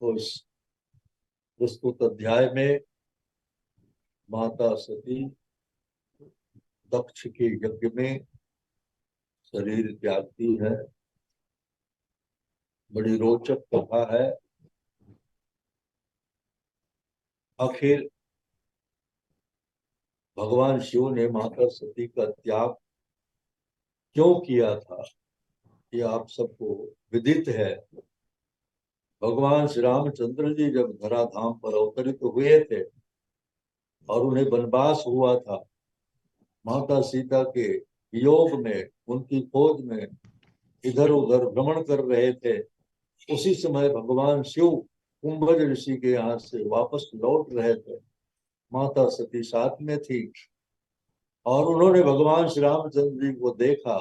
तो इस प्रस्तुत अध्याय में माता सती दक्ष के यज्ञ में शरीर त्यागती है। बड़ी रोचक कथा है। आखिर भगवान शिव ने माता सती का त्याग क्यों किया था, ये आप सबको विदित है। भगवान श्री रामचंद्र जी जब धराधाम पर अवतरित हुए थे और उन्हें वनवास हुआ था, माता सीता के वियोग में, उनकी खोज में इधर उधर भ्रमण कर रहे थे। उसी समय भगवान शिव कुंभज ऋषि के यहाँ से वापस लौट रहे थे। माता सती साथ में थी और उन्होंने भगवान श्री रामचंद्र जी को देखा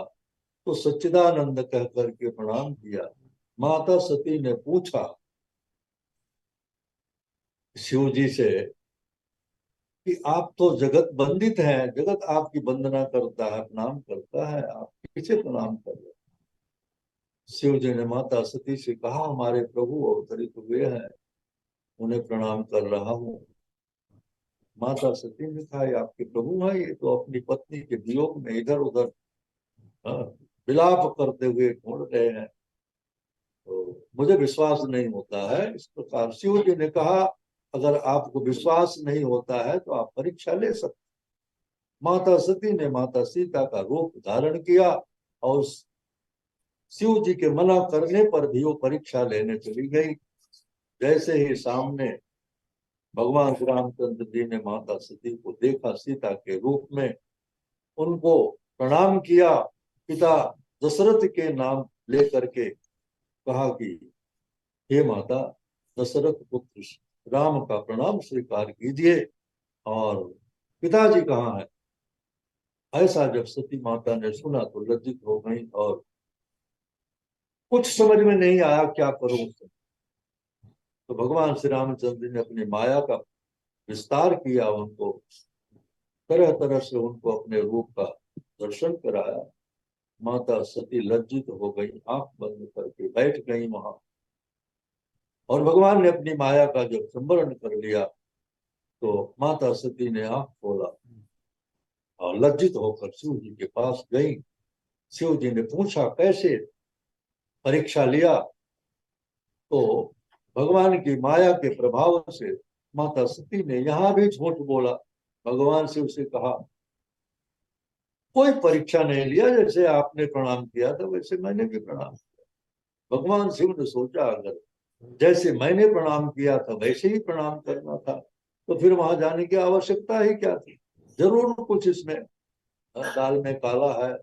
तो सच्चिदानंद कह करके प्रणाम किया। माता सती ने पूछा शिव जी से कि आप तो जगत बंदित हैं, जगत आपकी वंदना करता है, प्रणाम करता है, आप किसे प्रणाम कर रहे हैं? शिव जी ने माता सती से कहा, हमारे प्रभु अवतरित हुए हैं, उन्हें प्रणाम कर रहा हूँ। माता सती ने कहा, ये आपके प्रभु हैं, ये तो अपनी पत्नी के वियोग में इधर उधर विलाप करते हुए ढूंढ रहे हैं, तो मुझे विश्वास नहीं होता है। इस प्रकार शिव जी ने कहा, अगर आपको विश्वास नहीं होता है तो आप परीक्षा ले सकते। माता सती ने माता सीता का रूप धारण किया और शिव जी के मना करने पर भी वो परीक्षा लेने चली गई। जैसे ही सामने भगवान श्री रामचंद्र जी ने माता सती को देखा सीता के रूप में, उनको प्रणाम किया, पिता दशरथ के नाम लेकर के कहा कि हे माता, दशरथ पुत्र राम का प्रणाम स्वीकार कीजिए, और पिताजी कहाँ है? ऐसा जब सती माता ने सुना तो लज्जित हो गई और कुछ समझ में नहीं आया क्या करूं। तो भगवान श्री रामचंद्र ने अपनी माया का विस्तार किया, उनको तरह तरह से उनको अपने रूप का दर्शन कराया। माता सती लज्जित हो गई, आंख बंद करके बैठ गई वहां। और भगवान ने अपनी माया का जब संवरण कर लिया तो माता सती ने आंख खोला और लज्जित होकर शिव जी के पास गई। शिव जी ने पूछा, कैसे परीक्षा लिया? तो भगवान की माया के प्रभाव से माता सती ने यहाँ भी झूठ बोला। भगवान शिव से कहा, कोई परीक्षा नहीं लिया, जैसे आपने प्रणाम किया था वैसे मैंने भी प्रणाम किया। भगवान शिव ने सोचा, अगर जैसे मैंने प्रणाम किया था वैसे ही प्रणाम करना था तो फिर वहां जाने की आवश्यकता ही क्या थी? जरूर कुछ इसमें दाल में काला है।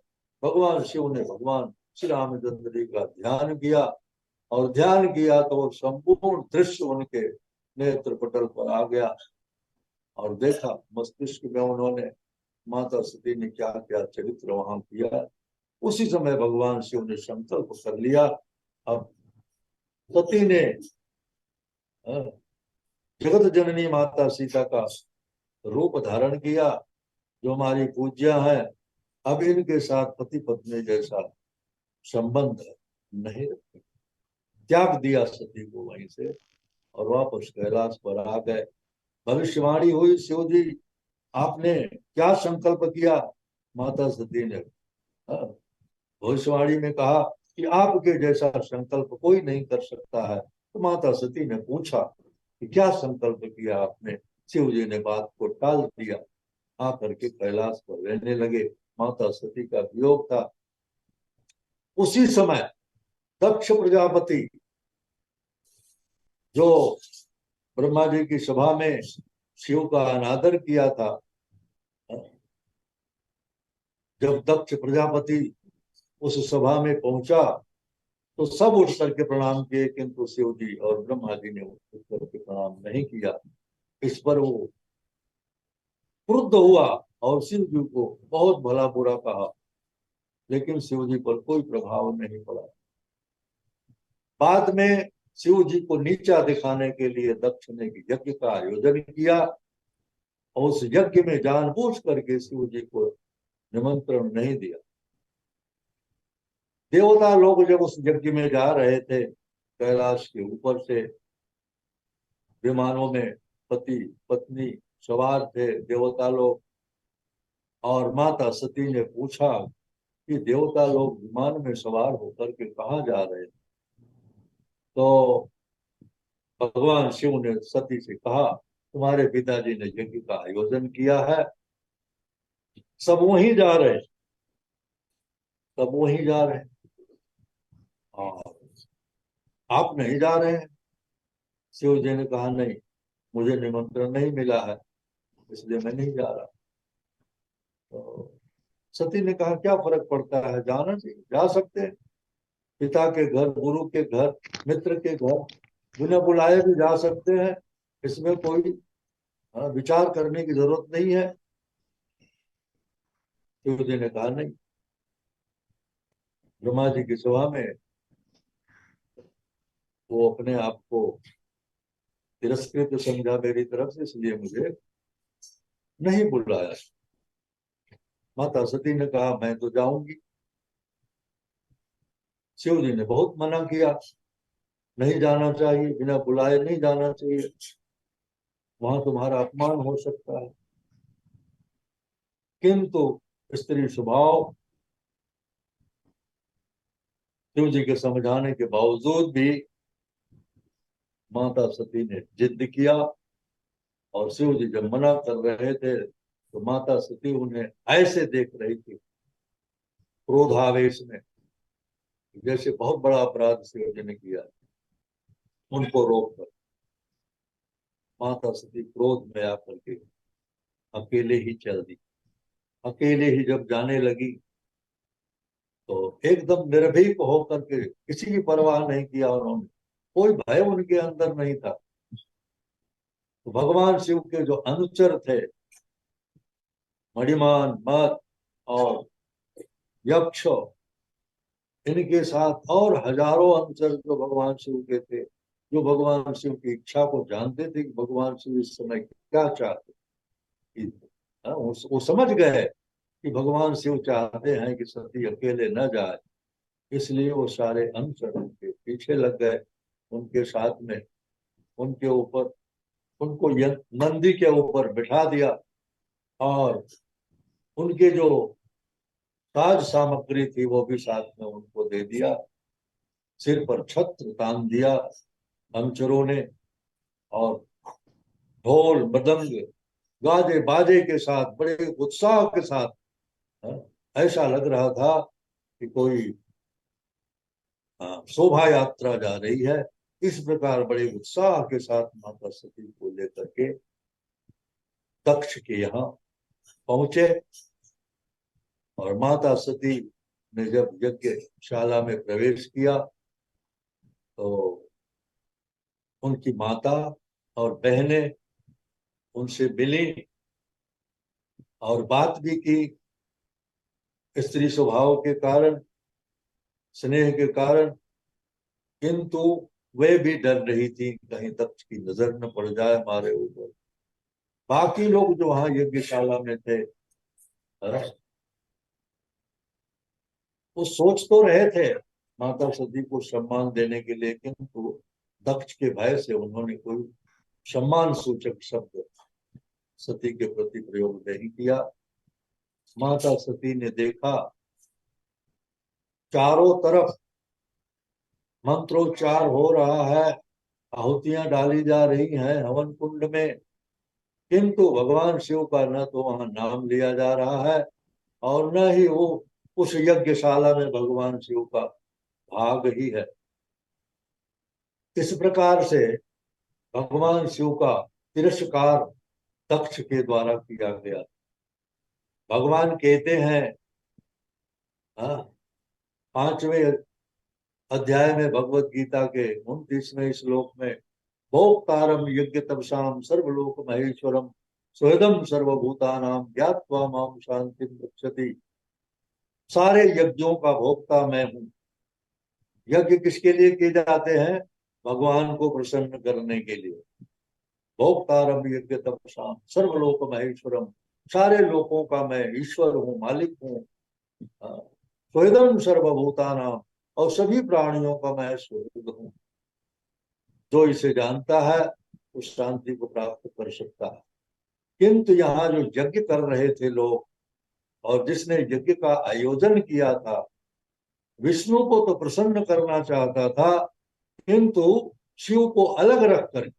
भगवान शिव ने भगवान श्री रामचंद्र जी का ध्यान किया और ध्यान किया तो वो संपूर्ण दृश्य उनके नेत्र पटल पर आ गया और देखा मस्तिष्क में उन्होंने माता सती ने क्या क्या चरित्र वहां किया। उसी समय भगवान शिव ने संकल्प कर लिया, अब सती ने जगत जननी माता सीता का रूप धारण किया, जो हमारी पूज्या है, अब इनके साथ पति पत्नी जैसा संबंध नहीं रखें। त्याग दिया सती को वहीं से और वापस कैलाश पर आ गए। भविष्यवाणी हुई, शिव जी आपने क्या संकल्प किया? माता सती ने भविष्यवाणी में कहा कि आपके जैसा संकल्प कोई नहीं कर सकता है। तो माता सती ने पूछा कि क्या संकल्प किया आपने? शिव जी ने बात को टाल दिया, आकर के कैलाश पर रहने लगे। माता सती का वियोग था। उसी समय दक्ष प्रजापति, जो ब्रह्मा जी की सभा में शिव का अनादर किया था, जब दक्ष प्रजापति उस सभा में पहुंचा तो सब उठ करके प्रणाम किए, किंतु शिव जी और ब्रह्मा जी ने उठ करके प्रणाम नहीं किया। इस पर वो क्रुद्ध हुआ और शिव जी को बहुत भला बुरा कहा, लेकिन शिव जी पर कोई प्रभाव नहीं पड़ा। बाद में शिव जी को नीचा दिखाने के लिए दक्ष ने यज्ञ का आयोजन किया और उस यज्ञ में जानबूझ करके शिव जी को निमंत्रण नहीं दिया। देवता लोग जब उस यज्ञ में जा रहे थे कैलाश के ऊपर से, विमानों में पति पत्नी सवार थे, देवता लोग। और माता सती ने पूछा कि देवता लोग विमान में सवार होकर के कहाँ जा रहे हैं? तो भगवान शिव ने सती से कहा, तुम्हारे पिताजी ने यज्ञ का आयोजन किया है, सब वहीं जा रहे हैं, सब वहीं जा रहे हैं, और आप नहीं जा रहे हैं। शिव जी ने कहा, नहीं, मुझे निमंत्रण नहीं मिला है, इसलिए मैं नहीं जा रहा। तो सती ने कहा, क्या फर्क पड़ता है, जाना चाहिए, जा सकते हैं। पिता के घर, गुरु के घर, मित्र के घर बिना बुलाए भी जा सकते हैं, इसमें कोई विचार करने की जरूरत नहीं है। शिव जी ने कहा, नहीं। ब्रह्मा जी की सभा में वो अपने आप को तिरस्कृत समझा मेरी तरफ से, इसलिए मुझे नहीं बुलाया। माता सती ने कहा, मैं तो जाऊंगी। शिव जी ने बहुत मना किया, नहीं जाना चाहिए, बिना बुलाए नहीं जाना चाहिए, वहां तुम्हारा अपमान हो सकता है। किंतु स्त्री स्वभाव, शिव जी के समझाने के बावजूद भी माता सती ने जिद किया। और शिव जी जब मना कर रहे थे तो माता सती उन्हें ऐसे देख रही थी, क्रोधावेश में, जैसे बहुत बड़ा अपराध शिव जी ने किया। उनको रोक कर माता सती क्रोध में आकर के अकेले ही चल दी। अकेले ही जब जाने लगी तो एकदम निर्भीक होकर के, किसी की परवाह नहीं किया उन्होंने, कोई भय उनके अंदर नहीं था। तो भगवान शिव के जो अनुचर थे, मणिमान, मत और यक्ष, इनके साथ और हजारों अनुचर जो भगवान शिव के थे, जो भगवान शिव की इच्छा को जानते थे कि भगवान शिव इस समय क्या चाहते थे। वो समझ गए कि भगवान शिव चाहते हैं कि सती अकेले न जाए, इसलिए वो सारे अनुचर उनके पीछे लग गए, उनके साथ में, उनके ऊपर, उनको नंदी के ऊपर बिठा दिया। और उनके जो साज सामग्री थी वो भी साथ में उनको दे दिया। सिर पर छत्र तान दिया अनुचरों ने, और ढोल मृदंग गाजे बाजे के साथ, बड़े उत्साह के साथ, हाँ, ऐसा लग रहा था कि कोई शोभा यात्रा जा रही है। इस प्रकार बड़े उत्साह के साथ माता सती को लेकर के दक्ष के यहाँ पहुंचे। और माता सती ने जब यज्ञशाला में प्रवेश किया तो उनकी माता और बहनें उनसे मिली और बात भी की। स्त्री स्वभाव के कारण, स्नेह के कारण, किंतु वे भी डर रही थी कहीं दक्ष की नजर न पड़ जाए हमारे ऊपर। बाकी लोग जो वहां यज्ञशाला में थे, वो सोच तो रहे थे माता सती को सम्मान देने के लिए, किंतु दक्ष के भय से उन्होंने कोई सम्मान सूचक शब्द सती के प्रति प्रयोग नहीं किया। माता सती ने देखा चारों तरफ मंत्रोच्चार हो रहा है, आहुतियां डाली जा रही हैं हवन कुंड में, किंतु भगवान शिव का न तो वहां नाम लिया जा रहा है और न ही वो उस यज्ञशाला में भगवान शिव का भाग ही है। इस प्रकार से भगवान शिव का तिरस्कार दक्ष के द्वारा किया गया। भगवान कहते हैं, हाँ, 5वें अध्याय में भगवत गीता के 29वें श्लोक में, भोक्तारम यज्ञ तपसाम सर्वलोक महेश्वरम सुहृदम सर्वभूतानाम ज्ञात्वा माम शांति गच्छति। सारे यज्ञों का भोक्ता मैं हूँ। यज्ञ किसके लिए किए जाते हैं? भगवान को प्रसन्न करने के लिए। भोक्तारम यज्ञ तपसाम सर्वलोक महेश्वरम, सारे लोकों का मैं ईश्वर हूँ, मालिक हूँ। सुहृदम सर्वभूतानाम, और सभी प्राणियों का मैं सुहृद हूँ। जो इसे जानता है उस शांति को प्राप्त कर सकता है। किंतु यहाँ जो यज्ञ कर रहे थे लोग, और जिसने यज्ञ का आयोजन किया था, विष्णु को तो प्रसन्न करना चाहता था, किंतु शिव को अलग रखकर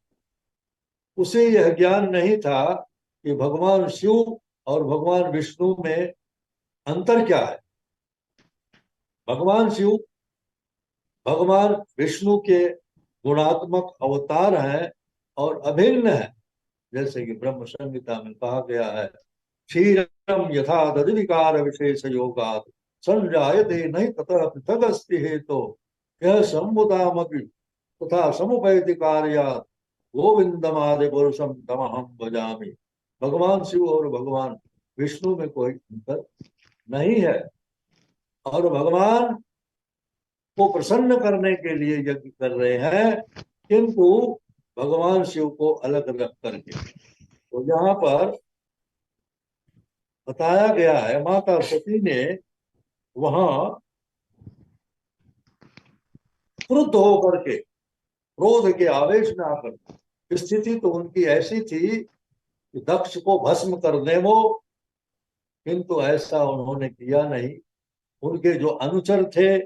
उसे यह ज्ञान नहीं था कि भगवान शिव और भगवान विष्णु में अंतर क्या है। भगवान शिव भगवान विष्णु के गुणात्मक अवतार हैं और अभिन्न है। जैसे कि ब्रह्म संहिता में कहा गया है, क्षीरम यथा दधिविकार विशेष योगात् संजायते नहीं ततः पृथक अस्ति हेतो यह समुदामपि तथा समुपैति कार्यात् गोविंदमादि पुरुषम तमहम भजामि। भगवान शिव और भगवान विष्णु में कोई अंतर नहीं है, और भगवान को प्रसन्न करने के लिए यज्ञ कर रहे हैं, किंतु भगवान शिव को अलग रख करके। तो यहाँ पर बताया गया है, माता सती ने वहां क्रुद्ध होकर के, क्रोध के आवेश में आकर, स्थिति तो उनकी ऐसी थी कि दक्ष को भस्म कर दे वो, किंतु ऐसा उन्होंने किया नहीं। उनके जो अनुचर थे,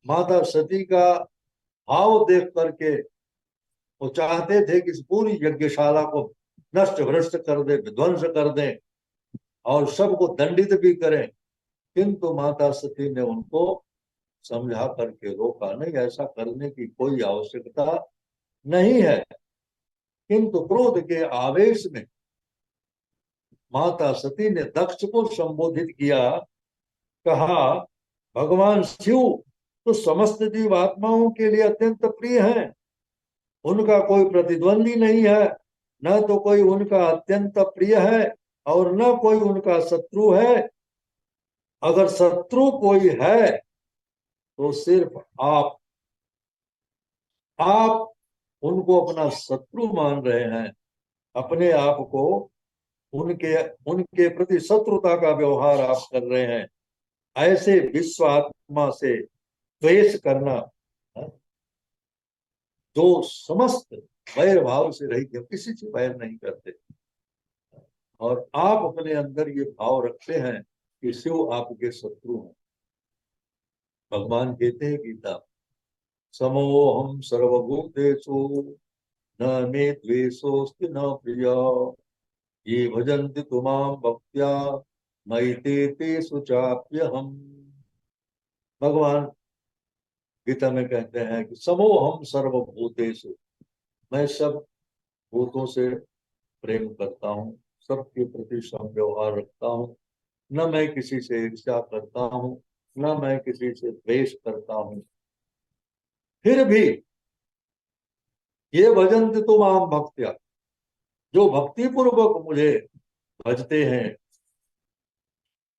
माता सती का भाव देख करके वो चाहते थे कि इस पूरी यज्ञशाला को नष्ट भ्रष्ट कर दे, विध्वंस कर दें और सबको दंडित भी करें, किंतु माता सती ने उनको समझा करके रोका, नहीं, ऐसा करने की कोई आवश्यकता नहीं है। किंतु क्रोध के आवेश में माता सती ने दक्ष को संबोधित किया, कहा, भगवान शिव तो समस्त जीवात्माओं के लिए अत्यंत प्रिय हैं, उनका कोई प्रतिद्वंदी नहीं है, न तो कोई उनका अत्यंत प्रिय है और न कोई उनका शत्रु है। अगर शत्रु कोई है तो सिर्फ आप उनको अपना शत्रु मान रहे हैं, अपने आप को उनके उनके प्रति शत्रुता का व्यवहार आप कर रहे हैं। ऐसे विश्वात्मा से द्वेष करना, जो समस्त वैर भाव से रहित है, किसी से वैर नहीं करते, और आप अपने अंदर ये भाव रखते हैं कि शिव आपके शत्रु हैं। भगवान कहते हैं गीता, समोहम सर्वभूतेषु न मे द्वेषोऽस्ति न प्रिय ये भजन्ति तु मां भक्त्या मयि ते तेषु चाप्यहम्। भगवान गीता में कहते हैं कि समोहम सर्वभूतेषु, मैं सब भूतों से प्रेम करता हूँ, सबके प्रति सम व्यवहार रखता हूँ, न मैं किसी से ईर्ष्या करता हूँ, न मैं किसी से द्वेष करता हूँ। फिर भी ये भजन्ति तु मां भक्त्या, जो भक्ति पूर्वक मुझे भजते हैं,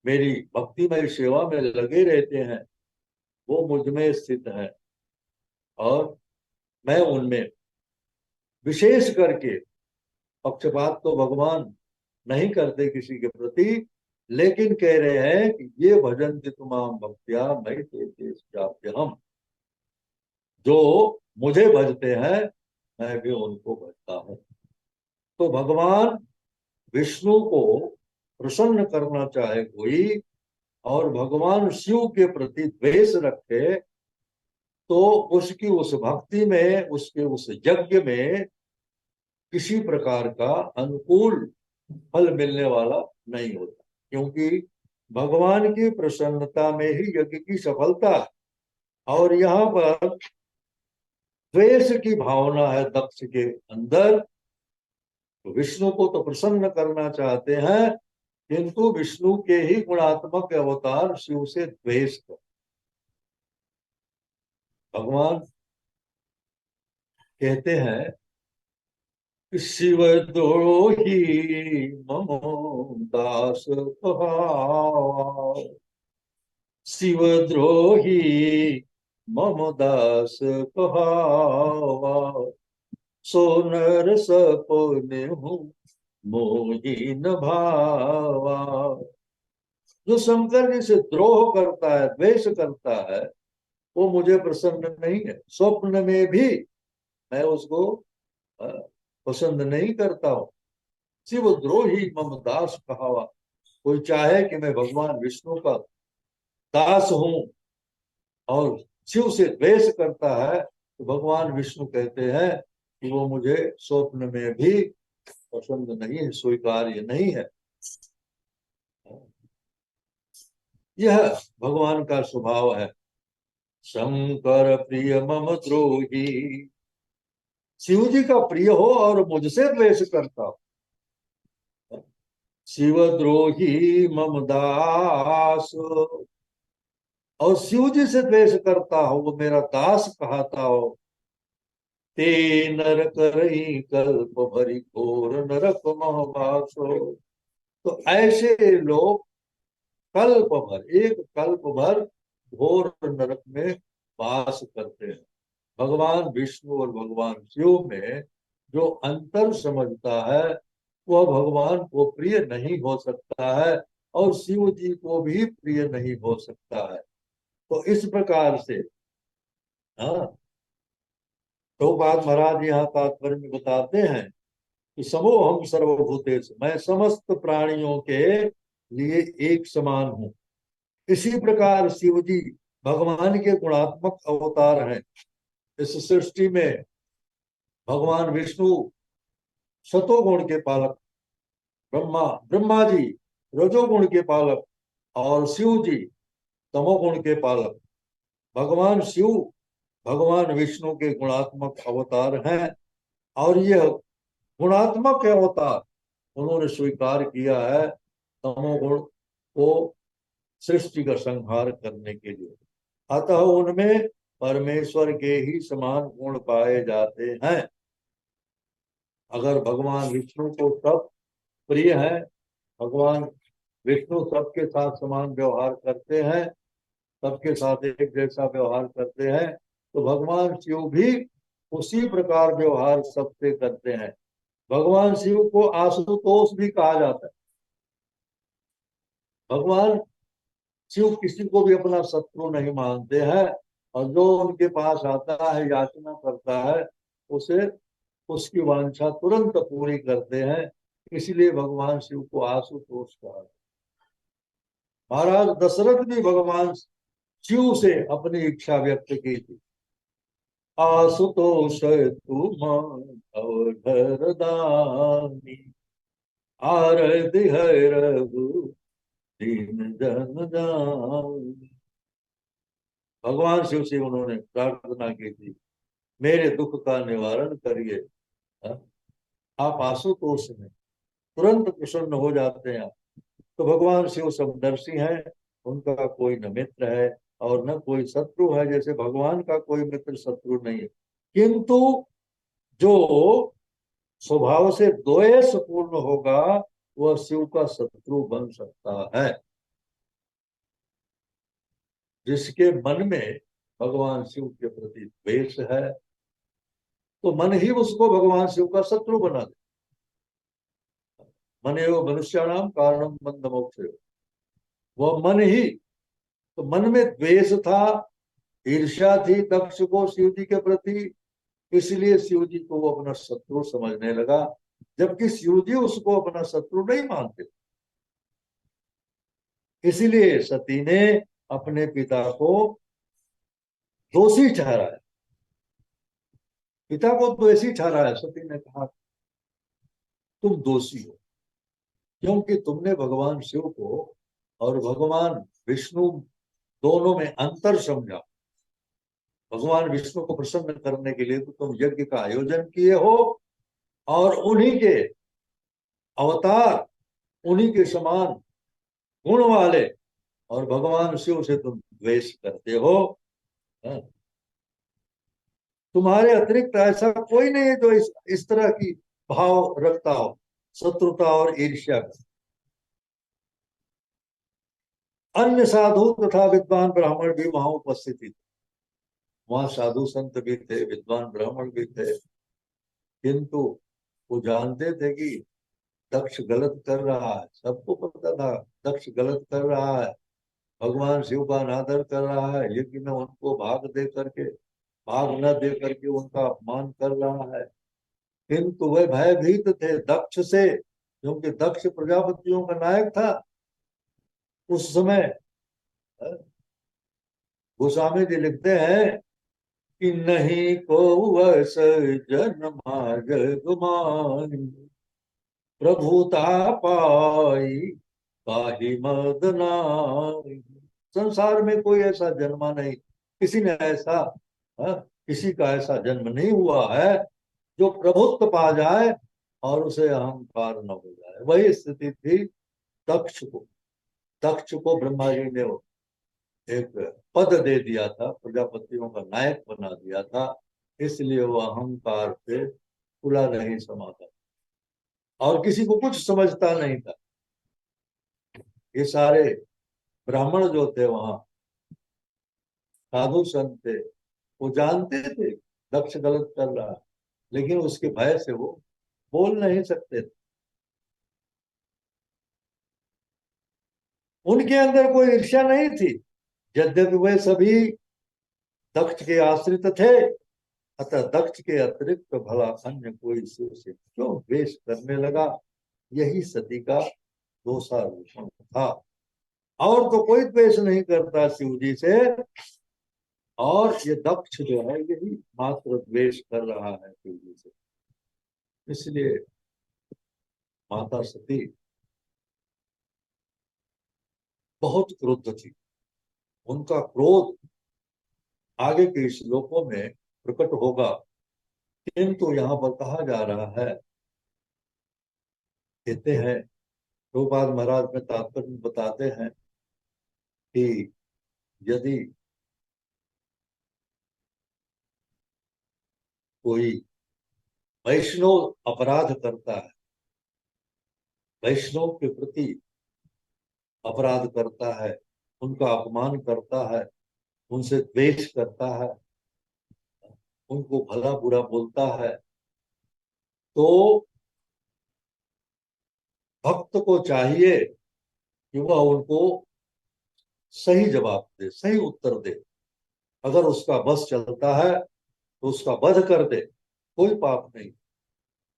मेरी भक्तिमय सेवा में लगे रहते हैं, वो मुझ में स्थित है, और मैं उनमें विशेष करके, पक्षपात तो भगवान नहीं करते किसी के प्रति, लेकिन कह रहे हैं कि ये भजन्ति तु मां भक्त्या मयि ते तेषु चाप्यहम्, जो मुझे भजते हैं मैं भी उनको भजता हूँ। तो भगवान विष्णु को प्रसन्न करना चाहे कोई, और भगवान शिव के प्रति द्वेष रखे, तो उसकी उस भक्ति में, उसके उस यज्ञ में किसी प्रकार का अनुकूल फल मिलने वाला नहीं होता, क्योंकि भगवान की प्रसन्नता में ही यज्ञ की सफलता है। और यहाँ पर द्वेष की भावना है दक्ष के अंदर, तो विष्णु को तो प्रसन्न करना चाहते हैं, किंतु विष्णु के ही गुणात्मक अवतार शिव से द्वेष कर। भगवान कहते हैं कि शिवद्रोही मम दास कहावा, शिवद्रोही मम दास कहावा, सो नर सपने हूँ मोही न भावा। जो शंकर जी से द्रोह करता है, द्वेष करता है, वो मुझे प्रसन्न नहीं है। स्वप्न में भी मैं उसको पसंद नहीं करता हूँ। शिव द्रोही मम दास कहावा। कोई चाहे कि मैं भगवान विष्णु का दास हूं और शिव से द्वेष करता है, तो भगवान विष्णु कहते हैं कि वो मुझे स्वप्न में भी पसंद नहीं है, स्वीकार्य नहीं है। यह भगवान का स्वभाव है। शंकर प्रिय मम द्रोही, शिव जी का प्रिय हो और मुझसे द्वेष करता हो। शिवद्रोही मम दास, और शिव जी से द्वेष करता हो, वो मेरा दास कहता हो। ते नर करई कल्प भरी घोर नरक महवासो। तो ऐसे लोग कल्प भर, एक कल्प भर घोर नरक में वास करते हैं। भगवान विष्णु और भगवान शिव में जो अंतर समझता है, वह भगवान को प्रिय नहीं हो सकता है और शिव जी को भी प्रिय नहीं हो सकता है। तो इस प्रकार से, हाँ, तो बात महाराज यहाँ तात्पर्य में बताते हैं कि समो हम सर्वभूतेश, मैं समस्त प्राणियों के लिए एक समान हूँ। इसी प्रकार शिव जी भगवान के गुणात्मक अवतार हैं। इस सृष्टि में भगवान विष्णु सतोगुण के पालक, ब्रह्मा ब्रह्मा जी रजोगुण के पालक और शिव जी तमोगुण के पालक। भगवान शिव भगवान विष्णु के गुणात्मक अवतार हैं और यह गुणात्मक अवतार उन्होंने स्वीकार किया है तमोगुण को सृष्टि का संहार करने के लिए। अतः उनमें परमेश्वर के ही समान गुण पाए जाते हैं। अगर भगवान विष्णु को सब प्रिय है, भगवान विष्णु सबके साथ समान व्यवहार करते हैं, सबके साथ एक जैसा व्यवहार करते हैं, तो भगवान शिव भी उसी प्रकार व्यवहार सबसे करते हैं। भगवान शिव को आशुतोष भी कहा जाता है। भगवान शिव किसी को भी अपना शत्रु नहीं मानते हैं और जो उनके पास आता है, याचना करता है, उसे उसकी वांछा तुरंत पूरी करते हैं। इसलिए भगवान शिव को आशुतोष कहा। महाराज दशरथ भी भगवान शिव से अपनी इच्छा व्यक्त की थी। आशुतोष तुम अवधर दानी, आरति है रघु दीन जन जानी। भगवान शिव से उन्होंने प्रार्थना की थी, मेरे दुख का निवारण करिए। आप आशुतोष में तुरंत प्रसन्न हो जाते हैं। तो भगवान शिव समदर्शी हैं, उनका कोई न मित्र है और न कोई शत्रु है। जैसे भगवान का कोई मित्र शत्रु नहीं है, किंतु जो स्वभाव से द्वेष पूर्ण होगा वह शिव का शत्रु बन सकता है। जिसके मन में भगवान शिव के प्रति द्वेष है, तो मन ही उसको भगवान शिव का शत्रु बना दे। मन एवं मनुष्याणाम कारणम बंध मोक्ष, वह मन ही, तो मन में द्वेष था, ईर्ष्या थी दक्ष को शिव जी के प्रति, इसलिए शिव जी को वो अपना शत्रु समझने लगा, जबकि शिव जी उसको अपना शत्रु नहीं मानते। इसलिए सती ने अपने पिता को दोषी ठहराया, पिता को दोषी ठहराया। सती ने कहा तुम दोषी हो, क्योंकि तुमने भगवान शिव को और भगवान विष्णु दोनों में अंतर समझा। भगवान विष्णु को प्रसन्न करने के लिए तो तुम यज्ञ का आयोजन किए हो और उन्हीं के अवतार, उन्हीं के समान गुण वाले, और भगवान शिव से तुम द्वेष करते हो। तुम्हारे अतिरिक्त ऐसा कोई नहीं है जो इस तरह की भाव रखता हो, शत्रुता और ईर्ष्या का। अन्य साधु तथा विद्वान ब्राह्मण भी वहां उपस्थित थे। वहां साधु संत भी थे, विद्वान ब्राह्मण भी थे, किंतु वो जानते थे कि दक्ष गलत कर रहा है। सबको पता था दक्ष गलत कर रहा है, भगवान शिव का अनादर कर रहा है, यज्ञ में उनको भाग न दे करके उनका अपमान कर रहा है। किंतु वह भयभीत थे दक्ष से, क्योंकि दक्ष प्रजापतियों का नायक था उस समय। गोस्वामी जी लिखते हैं कि नहीं को वस जन्मा जग माही, प्रभुता पाई पाही मदनाई। संसार में कोई ऐसा जन्मा नहीं, किसी ने ऐसा, हाँ, किसी का ऐसा जन्म नहीं हुआ है जो प्रभुत्व पा जाए और उसे अहंकार न हो जाए। वही स्थिति थी दक्ष को। दक्ष को ब्रह्मा जी ने एक पद दे दिया था, प्रजापतियों का नायक बना दिया था, इसलिए वो अहंकार पे खुला नहीं समा था और किसी को कुछ समझता नहीं था। ये सारे ब्राह्मण जो थे वहां, साधु संत थे, वो जानते थे दक्ष गलत कर रहा है, लेकिन उसके भय से वो बोल नहीं सकते थे। उनके अंदर कोई ईर्ष्या नहीं थी, यद्यपि वे सभी दक्ष के आश्रित थे। अतः दक्ष के अतिरिक्त भला अन्य कोई शिव से क्यों द्वेष करने लगा, यही सती का दोषारोपण था। और तो कोई द्वेष नहीं करता शिव जी से, और ये दक्ष जो है यही मात्र द्वेष कर रहा है शिव जी से। इसलिए माता सती बहुत क्रुद्ध थी। उनका क्रोध आगे के श्लोकों में प्रकट होगा, किंतु यहाँ पर कहा जा रहा है, कहते हैं प्रभुपाद महाराज में तात्पर्य में बताते हैं कि यदि कोई वैष्णव अपराध करता है, वैष्णव के प्रति अपराध करता है, उनका अपमान करता है, उनसे द्वेष करता है, उनको भला बुरा बोलता है, तो भक्त को चाहिए कि वह उनको सही जवाब दे, सही उत्तर दे। अगर उसका बस चलता है तो उसका वध कर दे, कोई पाप नहीं।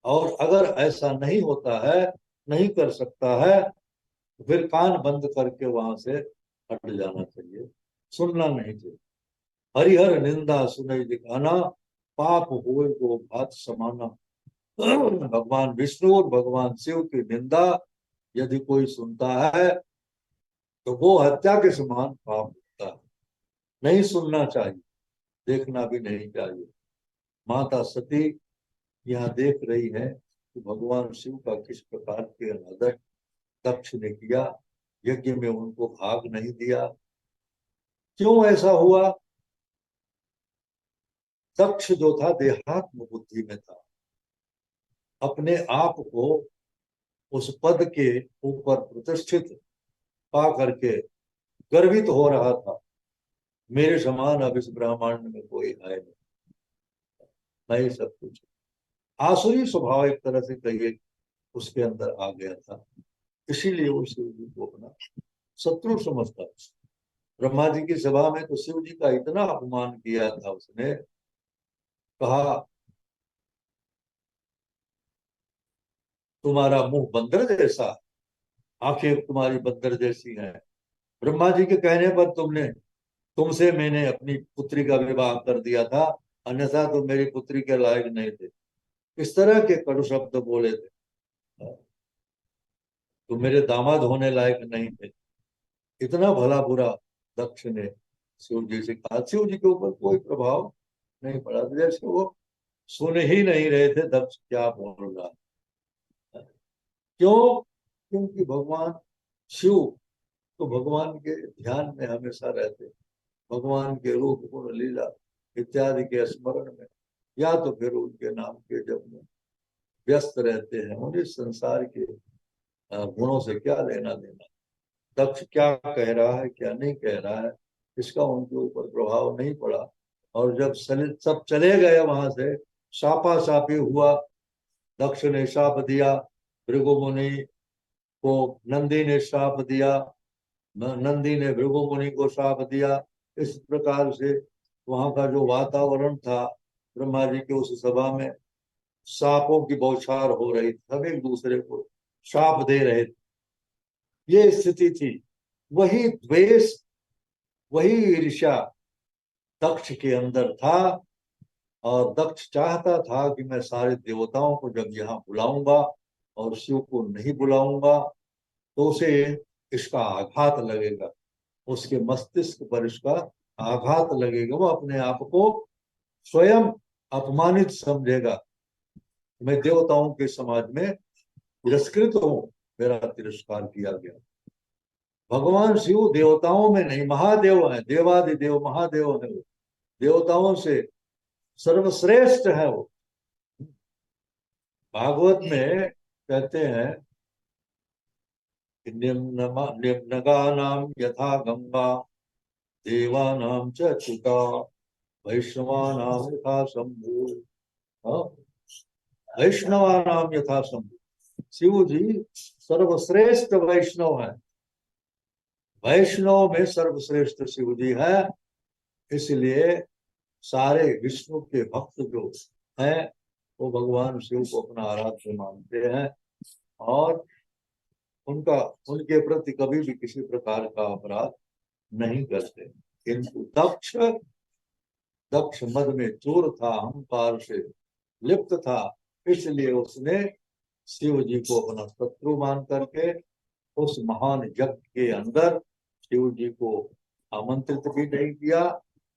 और अगर ऐसा नहीं होता है, नहीं कर सकता है, तो फिर कान बंद करके वहां से हट जाना चाहिए, सुनना नहीं चाहिए। हरिहर निंदा सुनई दिखाना, पाप होए को भात समाना। भगवान विष्णु और भगवान शिव की निंदा यदि कोई सुनता है तो वो हत्या के समान पाप होता है। नहीं सुनना चाहिए, देखना भी नहीं चाहिए। माता सती यहाँ देख रही है कि भगवान शिव का किस प्रकार के अनादर दक्ष ने किया, यज्ञ में उनको भाग नहीं दिया। क्यों ऐसा हुआ? दक्ष जो था देहात्म बुद्धि में था, अपने आप को उस पद के ऊपर प्रतिष्ठित पा करके गर्वित हो रहा था। मेरे समान अब इस ब्रह्मांड में कोई है नहीं, मैं ही सब कुछ। आसुरी स्वभाव एक तरह से कहिए उसके अंदर आ गया था, इसीलिए वो शिव जी को अपना शत्रु समझता। ब्रह्मा जी की सभा में तो शिव जी का इतना अपमान किया था उसने, कहा तुम्हारा मुंह बंदर जैसा, आंखें तुम्हारी बंदर जैसी हैं। ब्रह्मा जी के कहने पर तुमसे मैंने अपनी पुत्री का विवाह कर दिया था, अन्यथा तुम मेरी पुत्री के लायक नहीं थे। इस तरह के कटु शब्द बोले थे, तुम मेरे दामाद होने लायक नहीं थे। इतना भला बुरा दक्ष ने शिव जी से कहा। शिव जी के ऊपर कोई प्रभाव नहीं पड़ा, जैसे वो सुन ही नहीं रहे थे दक्ष क्या बोल रहा है। क्यों? क्योंकि भगवान शिव तो भगवान के ध्यान में हमेशा रहते, भगवान के रूप गुण लीला इत्यादि के स्मरण में, या तो फिर उनके नाम के जप में व्यस्त रहते हैं। उन्हें संसार के गुणों से क्या लेना देना। दक्ष क्या कह रहा है क्या नहीं कह रहा है, इसका उनके ऊपर प्रभाव नहीं पड़ा। और जब सब चले गए वहां से, सापा सापी हुआ, दक्ष ने शाप दिया भृगु मुनि को, नंदी ने शाप दिया, नंदी ने भृगु मुनि को शाप दिया। इस प्रकार से वहां का जो वातावरण था ब्रह्मा जी के उस सभा में, सांपों की बौछार हो रही थी, सब एक दूसरे को शाप दे रहे थे। ये स्थिति थी। वही द्वेष, वही ईर्ष्या दक्ष के अंदर था। और दक्ष चाहता था कि मैं सारे देवताओं को जब यहाँ बुलाऊंगा और शिव को नहीं बुलाऊंगा तो उसे इसका आघात लगेगा, उसके मस्तिष्क पर इसका आघात लगेगा, वो अपने आप को स्वयं अपमानित समझेगा। मैं देवताओं के समाज में तिरस्कृत हूं, मेरा तिरस्कार किया गया। भगवान शिव देवताओं में नहीं, महादेव है, देवादिदेव महादेव है वो, देवताओं से सर्वश्रेष्ठ है वो। भागवत में कहते हैं कि निम्नगा नाम यथा गंगा, देवानां च च्युता, वैष्णवानां यथा शंभु। हाँ, वैष्णवानां यथा शंभु। शिव जी सर्वश्रेष्ठ वैष्णव है, वैष्णव में सर्वश्रेष्ठ शिव जी है। इसलिए सारे विष्णु के भक्त जो हैं वो भगवान शिव को अपना आराध्य मानते हैं और उनका, उनके प्रति कभी भी किसी प्रकार का अपराध नहीं करते। किंतु दक्ष, दक्ष मद में चूर था, अहंकार से लिप्त था, इसलिए उसने शिव जी को अपना शत्रु मान करके उस महान यज्ञ के अंदर शिव जी को आमंत्रित भी नहीं किया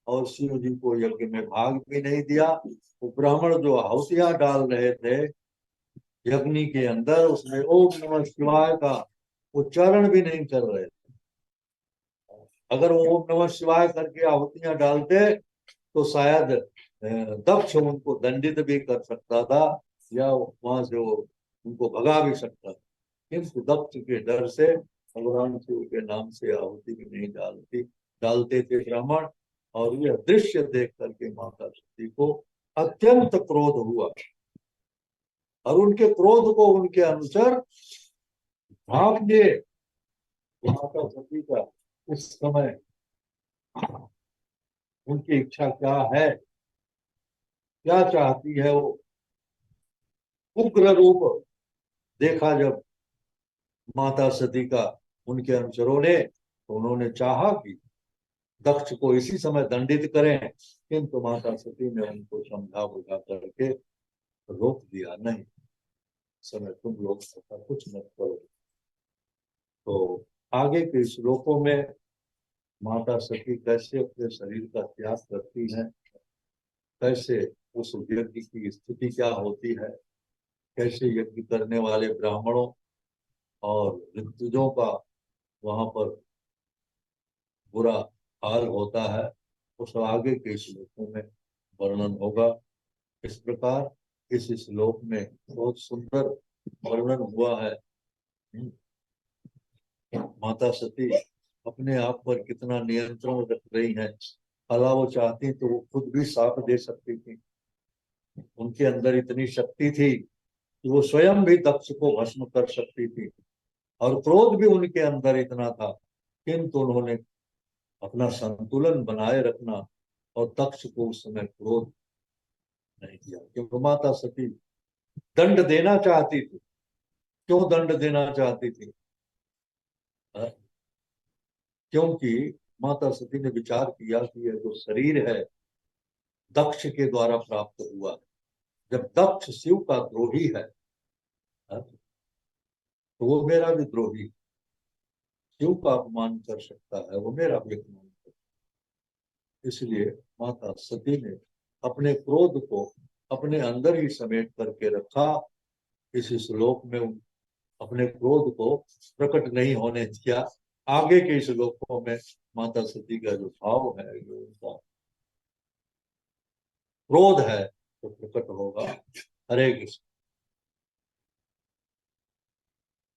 और शिव जी को यज्ञ में भाग भी नहीं दिया। वो ब्राह्मण जो आहुतियां डाल रहे थे यज्ञ के अंदर, उसमें ओम नमः शिवाय का उच्चारण भी नहीं कर रहे थे। अगर वो ओम नमः शिवाय करके आहुतियां डालते तो शायद दक्ष उनको दंडित भी कर सकता था या वहां से वो उनको भगा भी सकता था। किंतु दक्ष के डर से भगवान शिव के नाम से आहुति भी नहीं डालते थे ब्राह्मण। और यह दृश्य देख करके माता सती को अत्यंत क्रोध हुआ और उनके क्रोध को उनके अनुसार भाप लिए। माता सती का उस समय उनकी इच्छा क्या है, क्या चाहती है, वो उग्र रूप देखा जब माता सती का उनके अनुचरों ने, तो उन्होंने चाहा कि दक्ष को इसी समय दंडित करें, किंतु माता सती ने उनको समझा बुझा करके रोक दिया, नहीं समय तुम लोग ऐसा कुछ मत करो। तो आगे के श्लोकों में माता सती कैसे अपने शरीर का त्याग करती हैं, कैसे उस यज्ञ की स्थिति क्या होती है, कैसे यज्ञ करने वाले ब्राह्मणों और ऋतुजों का वहां पर बुरा हाल होता है, उस आगे के श्लोकों में वर्णन होगा। इस प्रकार इस श्लोक में बहुत सुंदर वर्णन हुआ है। माता सती अपने आप पर कितना नियंत्रण रख रही है। अला वो चाहती तो वो खुद भी साथ दे सकती थी, उनके अंदर इतनी शक्ति थी कि वो स्वयं भी दक्ष को भस्म कर सकती थी और क्रोध भी उनके अंदर इतना था, किंतु उन्होंने अपना संतुलन बनाए रखना और दक्ष को उस समय क्रोध नहीं किया, क्योंकि माता सती दंड देना चाहती थी। क्यों दंड देना चाहती थी? क्योंकि माता सती ने विचार किया कि यह जो शरीर है दक्ष के द्वारा प्राप्त हुआ है, जब दक्ष शिव का द्रोही है तो वो मेरा भी द्रोही, शिव का अपमान कर सकता है, वो मेरा भी अपमान कर सकता है। इसलिए माता सती ने अपने क्रोध को अपने अंदर ही समेट करके रखा। इस श्लोक में अपने क्रोध को प्रकट नहीं होने दिया। आगे के श्लोकों में माता सती का जो भाव है, जो उनका क्रोध है, तो प्रकट होगा। हरे कृष्ण।